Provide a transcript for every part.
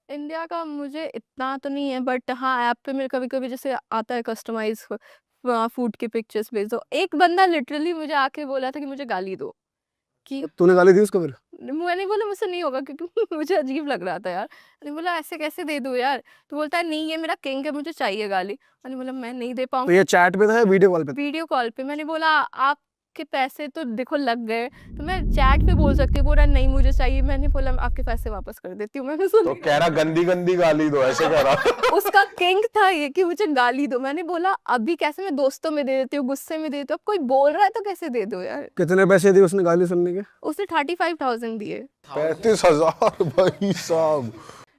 India का मुझे इतना तो नहीं है, बट हाँ, ऐप पे मेरे कभी-कभी जैसे आता है कस्टमाइज़ फूड की पिक्चर्स भेज दो। एक बंदा लिटरली मुझे आके बोला था कि मुझे गाली दो, कि तूने गाली दी उसको फिर? मैंने बोला मुझसे नहीं होगा, क्योंकि मुझे अजीब लग रहा था यार। मैंने बोला ऐसे कैसे दे दूँ यार? तो बोलता है नहीं, ये मेरा किंग है, मुझे चाहिए गाली। मैंने बोला मैं नहीं दे तो पाऊँगा। ये चैट पे था या वीडियो कॉल पे था? वीडियो कॉल पे। मैंने बोला आपके पैसे तो देखो लग गए, तो मैं चैट पे बोल सकती हूँ। बोल रहा नहीं मुझे चाहिए। मैंने बोला आपके पैसे वापस कर देती हूँ। मैंने तो सुन कह रहा गंदी गंदी गाली दो, ऐसे कह रहा। उसका किंग था ये कि मुझे गाली दो। मैंने बोला अभी कैसे, मैं दोस्तों में दे देती हूँ, गुस्से में दे देती हूँ। अब कोई बोल रहा है तो कैसे दे दो यार? कितने पैसे दिए उसने गाली सुनने के? उसने 35,000 दिए। 35,000 भाई साहब,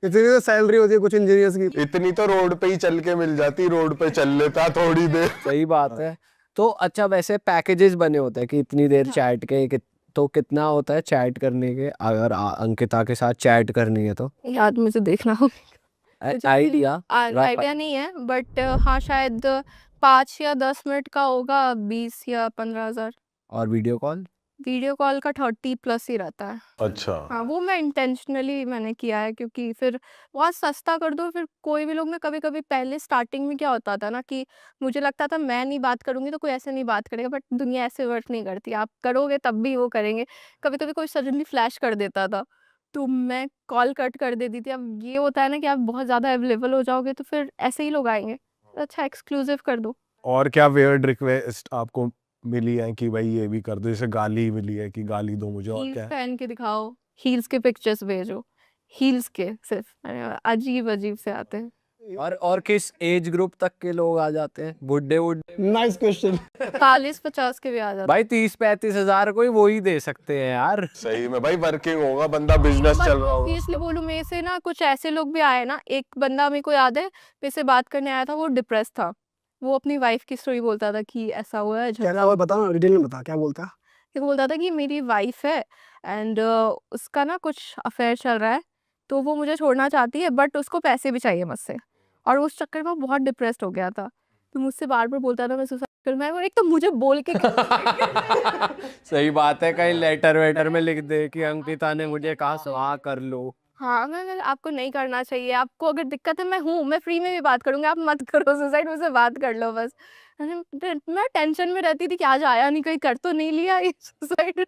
इतनी तो सैलरी होती है कुछ इंजीनियर्स की। इतनी तो रोड पे ही चल के मिल जाती, रोड पे चल लेता थोड़ी देर। सही बात है। तो अच्छा, वैसे पैकेजेस बने होते हैं कि इतनी देर हाँ। चैट के तो कितना होता है चैट करने के, अगर अंकिता के साथ चैट करनी है तो? यार मुझे देखना होगा। मुझे आइडिया आइडिया नहीं है, बट हाँ शायद 5 या 10 मिनट का होगा, 20 या 15,000। और वीडियो कॉल? वीडियो कॉल का 30 प्लस ही रहता है। अच्छा, हाँ, वो मैं इंटेंशनली मैंने किया है, क्योंकि फिर बहुत सस्ता कर दो। फिर कोई भी लोग, मैं कभी-कभी पहले स्टार्टिंग में क्या होता था ना कि मुझे लगता था मैं नहीं बात करूँगी तो कोई ऐसे नहीं बात करेगा, बट दुनिया ऐसे वर्क नहीं करती। आप करोगे तब भी वो करेंगे। कभी-कभी कोई सडनली फ्लैश कर देता था, तो मैं कॉल कट कर देती थी। अब ये होता है ना कि आप बहुत ज़्यादा अवेलेबल हो जाओगे तो फिर ऐसे ही लोग आएँगे। तो अच्छा एक्सक्लूसिव कर दो। और क्या वियर्ड रिक्वेस्ट आपको मिली है कि भाई ये भी कर दो? जैसे गाली मिली है कि गाली दो मुझे, और हील्स क्या है? पहन के दिखाओ, हील्स के पिक्चर्स भेजो। हील्स के सिर्फ़ अजीब-अजीब से आते हैं। और किस एज ग्रुप तक के लोग आ जाते हैं? बुड्ढे-वुड्ढे? Nice question. 40-50 के भी आ जाते भाई 30-35 हजार कोई वो ही दे सकते हैं यार। सही में भाई, वर्किंग होगा बंदा, बिजनेस हैं। चल बट रहा होगा। ऑब्वियसली बोलूँ, मेरे से ना कुछ ऐसे लोग भी आए ना, एक बंदा मेरे को याद है, मेरे से बात करने आया था, वो डिप्रेस्ड था। वो अपनी वाइफ़ की स्टोरी बोलता था कि ऐसा हुआ है, क्या झगड़ा था हुआ वो बता ना, डिटेल में बता क्या बोलता है? है। वो बोलता था कि मेरी वाइफ़ है एंड उसका ना कुछ अफ़ेयर चल रहा है, तो वो मुझे छोड़ना चाहती है, बट उसको पैसे भी चाहिए मुझसे। और उस चक्कर में वो बहुत डिप्रेस्ड हो गया था। तो मुझसे बार-बार बोलता था मैं सुसाइड करूँ। मैं एक तो मुझे बोल के सही बात है, कहीं लेटर वेटर में लिख दे कि अंकिता ने मुझे कहा हाँ कर लो। हाँ, मैं आपको नहीं करना चाहिए, आपको अगर दिक्कत है मैं हूँ, मैं फ्री में भी बात करूँगी, आप मत करो सुसाइड, मुझसे बात कर लो बस। मैं टेंशन में रहती थी कि आज आया नहीं, कहीं कर तो नहीं लिया ये सुसाइड।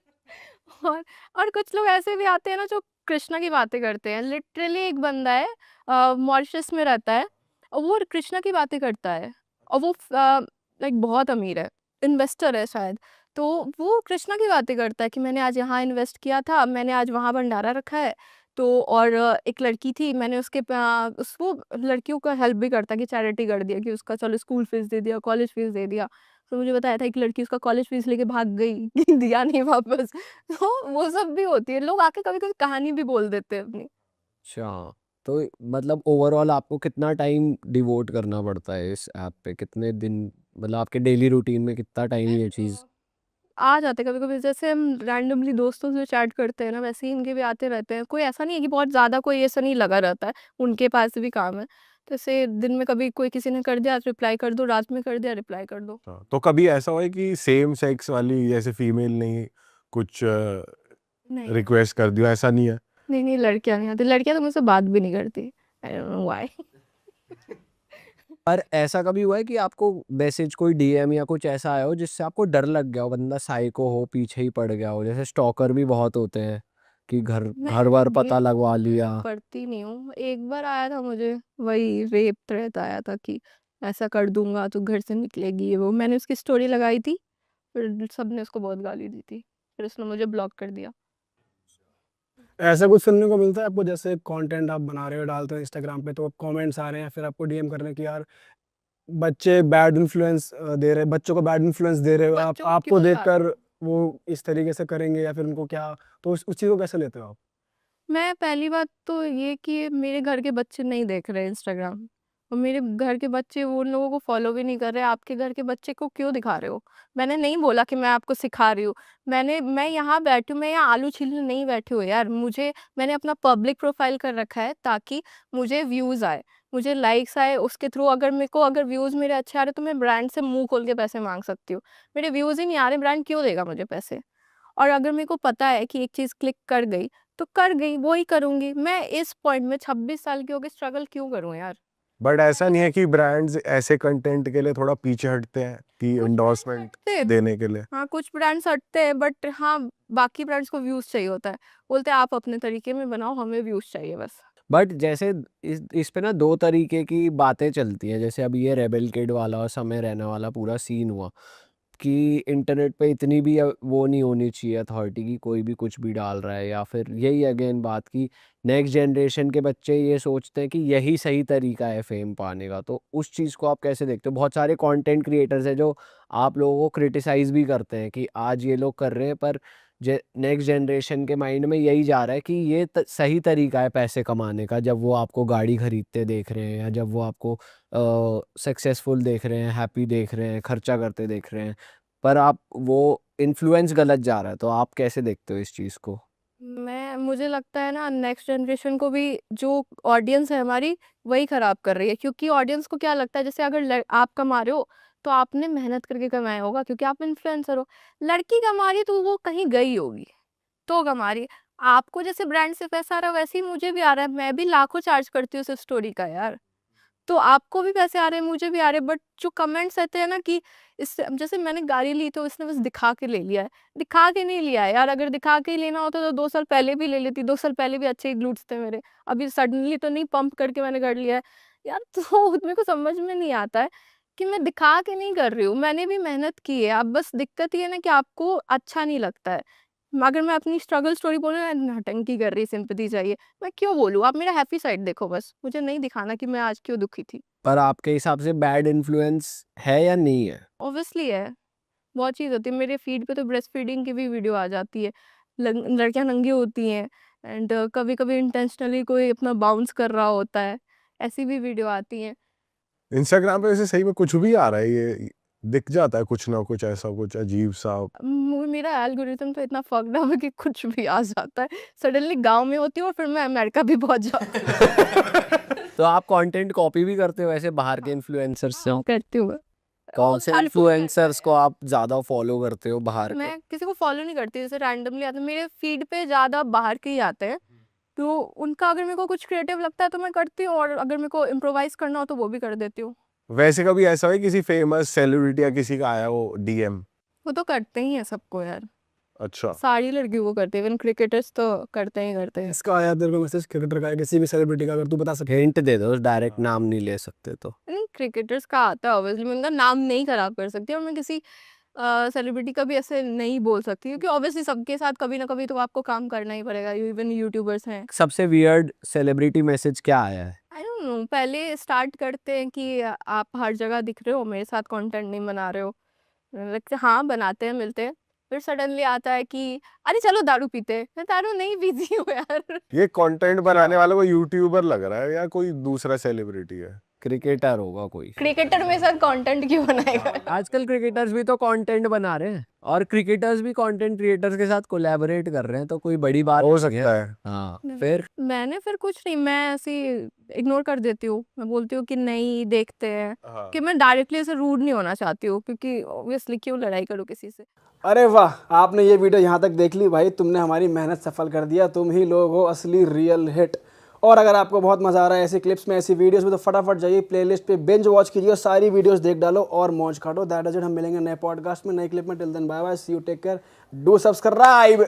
और और कुछ लोग ऐसे भी आते हैं ना जो कृष्णा की बातें करते हैं। लिटरली एक बंदा है, मॉरिशस में रहता है और वो कृष्णा की बातें करता है और वो लाइक बहुत अमीर है, इन्वेस्टर है शायद। तो वो कृष्णा की बातें करता है कि मैंने आज यहाँ इन्वेस्ट किया था, मैंने आज वहाँ भंडारा रखा है। तो और एक लड़की थी, मैंने उसके उसको लड़कियों का हेल्प भी करता है कि चैरिटी कर दिया कि उसका चलो स्कूल फीस दे दिया, कॉलेज फीस दे दिया। तो मुझे बताया था एक लड़की उसका कॉलेज फीस लेके भाग गई कि दिया नहीं वापस। तो वो सब भी होती है। लोग आके कभी-कभी कहानी भी बोल देते हैं अपनी। अच्छा, तो मतलब ओवरऑल आपको कितना टाइम डिवोट करना पड़ता है इस ऐप पे? कितने दिन, मतलब आपके डेली रूटीन में कितना टाइम ये चीज़? आ जाते हैं कभी-कभी, जैसे हम रैंडमली दोस्तों से चैट करते हैं ना, वैसे ही इनके भी आते रहते हैं। कोई ऐसा नहीं है कि बहुत ज़्यादा कोई ऐसा नहीं लगा रहता है, उनके पास भी काम है। तो ऐसे दिन में कभी कोई किसी ने कर दिया रिप्लाई कर दो, रात में कर दिया रिप्लाई कर दो। हाँ, तो कभी ऐसा हुआ है कि सेम सेक्स वाली जैसे फीमेल ने कुछ नहीं, रिक्वेस्ट कर दिया, ऐसा नहीं है? नहीं लड़कियाँ नहीं आती। लड़कियाँ तो मुझसे बात भी नहीं करती। I don't know why. पर ऐसा कभी हुआ है कि आपको मैसेज, कोई डीएम या कुछ ऐसा आया हो जिससे आपको डर लग गया हो, बंदा साइको हो, पीछे ही पड़ गया हो? जैसे स्टॉकर भी बहुत होते हैं कि घर मैं घर वर ये पता लगवा लिया। पढ़ती नहीं हूँ। एक बार आया था मुझे, वही रेप थ्रेट आया था कि ऐसा कर दूँगा तो घर से निकलेगी ये वो। मैंने उसकी स्टोरी लगाई थी, फिर सबने उसको बहुत गाली दी थी। फिर उसने मुझे ब्लॉक कर दिया। ऐसा कुछ सुनने को मिलता है आपको, जैसे कंटेंट आप बना रहे हो डालते हो इंस्टाग्राम पे, तो कमेंट्स आ रहे हैं फिर आपको डीएम कर रहे हैं कि यार बच्चे बैड इन्फ्लुएंस दे रहे, बच्चों को बैड इन्फ्लुएंस दे रहे हो आप, बच्चों को आपको क्यों दिखा रहे देखकर हो? वो इस तरीके से करेंगे या फिर उनको क्या, तो उस चीज़ को कैसे लेते हो आप? मैं पहली बात तो ये कि मेरे घर के बच्चे नहीं देख रहे इंस्टाग्राम, और मेरे घर के बच्चे उन लोगों को फॉलो भी नहीं कर रहे। आपके घर के बच्चे को क्यों दिखा रहे हो? मैंने नहीं बोला कि मैं आपको सिखा रही हूँ। मैं यहाँ बैठी हूँ, मैं यहाँ आलू छीलने नहीं बैठी हूँ यार। मैंने अपना पब्लिक प्रोफाइल कर रखा है ताकि मुझे व्यूज़ आए, मुझे लाइक्स आए, उसके थ्रू अगर मेरे को अगर व्यूज़ मेरे अच्छे आ रहे तो मैं ब्रांड से मुँह खोल के पैसे माँग सकती हूँ। मेरे व्यूज़ ही नहीं आ रहे, ब्रांड क्यों देगा मुझे पैसे? और अगर मेरे को पता है कि एक चीज़ क्लिक कर गई, तो कर गई, वो ही करूँगी। मैं इस पॉइंट में 26 साल की हो के स्ट्रगल क्यों करूँ यार? बट ऐसा नहीं है कि ब्रांड्स ऐसे कंटेंट के लिए थोड़ा पीछे हटते हैं कि कुछ एंडोर्समेंट हटते देने के लिए? हाँ, कुछ ब्रांड्स हटते हैं बट हाँ, बाकी ब्रांड्स को व्यूज़ चाहिए होता है। बोलते हैं आप अपने तरीके में बनाओ, हमें व्यूज़ चाहिए बस। बट जैसे इस पे ना 2 तरीके की बातें चलती हैं। जैसे अभी ये रेबेल किड वाला और समय रैना वाला पूरा सीन हुआ कि इंटरनेट पे इतनी भी वो नहीं होनी चाहिए अथॉरिटी की, कोई भी कुछ भी डाल रहा है, या फिर यही अगेन बात की नेक्स्ट जनरेशन के बच्चे ये सोचते हैं कि यही सही तरीका है फेम पाने का। तो उस चीज़ को आप कैसे देखते हो? बहुत सारे कंटेंट क्रिएटर्स हैं जो आप लोगों को क्रिटिसाइज़ भी करते हैं कि आज ये लोग कर रहे हैं, पर नेक्स्ट जनरेशन के माइंड में यही जा रहा है कि ये सही तरीका है पैसे कमाने का, जब वो आपको गाड़ी खरीदते देख रहे हैं या जब वो आपको सक्सेसफुल देख रहे हैं, हैप्पी देख रहे हैं, खर्चा करते देख रहे हैं, पर आप वो इन्फ्लुएंस गलत जा रहा है। तो आप कैसे देखते हो इस चीज़ को? मुझे लगता है ना नेक्स्ट जनरेशन को भी जो ऑडियंस है हमारी वही खराब कर रही है, क्योंकि ऑडियंस को क्या लगता है जैसे अगर आप कमा रहे हो तो आपने मेहनत करके कमाया होगा क्योंकि आप इन्फ्लुएंसर हो। लड़की कमा रही है तो वो कहीं गई होगी तो कमा रही है। आपको जैसे ब्रांड से पैसा आ रहा है वैसे ही मुझे भी आ रहा है, मैं भी लाखों चार्ज करती हूँ सिर्फ स्टोरी का यार। तो आपको भी पैसे आ रहे हैं, मुझे भी आ रहे हैं, बट जो कमेंट्स रहते हैं ना कि इससे जैसे मैंने गाड़ी ली तो इसने बस दिखा के ले लिया है। दिखा के नहीं लिया है यार, अगर दिखा के ही लेना होता तो 2 साल पहले भी ले लेती, 2 साल पहले भी अच्छे ही ग्लूट्स थे मेरे। अभी सडनली तो नहीं पंप करके मैंने कर लिया है। यार तो मेरे को समझ में नहीं आता है कि मैं दिखा के नहीं कर रही हूँ, मैंने भी मेहनत की है। अब बस दिक्कत ये है ना कि आपको अच्छा नहीं लगता है। अगर मैं अपनी स्ट्रगल स्टोरी बोलूँ ना, नौटंकी कर रही, सिंपैथी चाहिए, मैं क्यों बोलूँ? आप मेरा हैप्पी साइड देखो बस, मुझे नहीं दिखाना कि मैं आज क्यों दुखी थी। पर आपके हिसाब से बैड इन्फ्लुएंस है या नहीं है? ऑब्वियसली है, बहुत चीज़ होती है। मेरे फीड पे तो ब्रेस्ट फीडिंग की भी वीडियो आ जाती है। लड़कियाँ नंगी होती हैं एंड कभी-कभी इंटेंशनली कोई अपना बाउंस कर रहा होता है, ऐसी भी वीडियो आती हैं। इंस्टाग्राम पे वैसे सही में कुछ भी आ रहा है, ये दिख जाता है कुछ ना कुछ ऐसा कुछ अजीब सा। मेरा एल्गोरिथम तो इतना फक्ड अप है कि कुछ भी आ जाता है। सडनली गाँव में होती हूँ और फिर मैं अमेरिका भी पहुँच जाती हूँ। तो आप कंटेंट कॉपी भी करते हो ऐसे बाहर के इन्फ्लुएंसर्स से? करती हूँ मैं। कौन से हर कोई करता इन्फ्लुएंसर्स है। को आप ज़्यादा फॉलो करते हो बाहर के? मैं किसी को फॉलो नहीं करती, जैसे रैंडमली आते हैं मेरे फीड पे, ज़्यादा बाहर के ही आते हैं। तो उनका अगर मेरे को कुछ क्रिएटिव लगता है तो मैं करती हूँ, और अगर मेरे को इम्प्रोवाइज़ करना हो तो वो भी कर देती हूँ। वैसे कभी ऐसा है किसी फेमस सेलिब्रिटी या किसी का आया हो डीएम? वो तो करते ही हैं सबको यार, अच्छा, सारी लड़कियों को करते हैं, इवन क्रिकेटर्स तो करते ही करते हैं। इसका आया तेरे को मैसेज क्रिकेटर का या किसी भी सेलिब्रिटी का, अगर तू बता सकते? हिंट दे दो, डायरेक्ट नाम नहीं ले सकते तो। नहीं, क्रिकेटर्स का आता है ऑब्वियसली, मैं उनका नाम नहीं खराब कर सकती और मैं किसी सेलिब्रिटी का भी ऐसे नहीं बोल सकती, क्योंकि ऑब्वियसली सबके साथ कभी ना कभी तो आपको काम करना ही पड़ेगा, इवन यूट्यूबर्स हैं। सबसे वियर्ड सेलिब्रिटी मैसेज क्या आया है? आई डोंट नो, पहले स्टार्ट करते हैं कि आप हर जगह दिख रहे हो, मेरे साथ कंटेंट नहीं बना रहे हो। लगता है हाँ बनाते हैं, मिलते हैं। फिर सडनली आता है कि अरे चलो दारू पीते हैं। मैं दारू नहीं पीती हूँ यार। ये कंटेंट बनाने वाला कोई यूट्यूबर लग रहा है या कोई दूसरा सेलिब्रिटी है? क्रिकेटर होगा कोई। क्रिकेटर मेरे साथ कंटेंट क्यों बनाएगा? आजकल क्रिकेटर्स भी तो कंटेंट बना रहे हैं, और क्रिकेटर्स भी कंटेंट क्रिएटर्स के साथ कोलैबोरेट कर रहे हैं, तो कोई बड़ी बात हो नहीं है। सकता है। हाँ, फिर मैंने फिर कुछ नहीं, मैं ऐसे इग्नोर कर देती हूँ। मैं बोलती हूँ कि नहीं देखते हैं, हाँ। कि मैं डायरेक्टली ऐसे रूड नहीं होना चाहती हूँ, क्योंकि ऑब्वियसली क्यों लड़ाई करूँ किसी से। अरे वाह, आपने ये वीडियो यहाँ तक देख ली भाई, तुमने हमारी मेहनत सफल कर दिया। तुम ही लोग हो असली रियल हिट। और अगर आपको बहुत मज़ा आ रहा है ऐसी क्लिप्स में, ऐसी वीडियोस में, तो फटाफट जाइए प्लेलिस्ट पे, बिंज वॉच कीजिए, सारी वीडियोस देख डालो और मौज काटो। That is it. हम मिलेंगे नए पॉडकास्ट में, नए क्लिप में। Till then bye bye, see you, take care, do subscribe.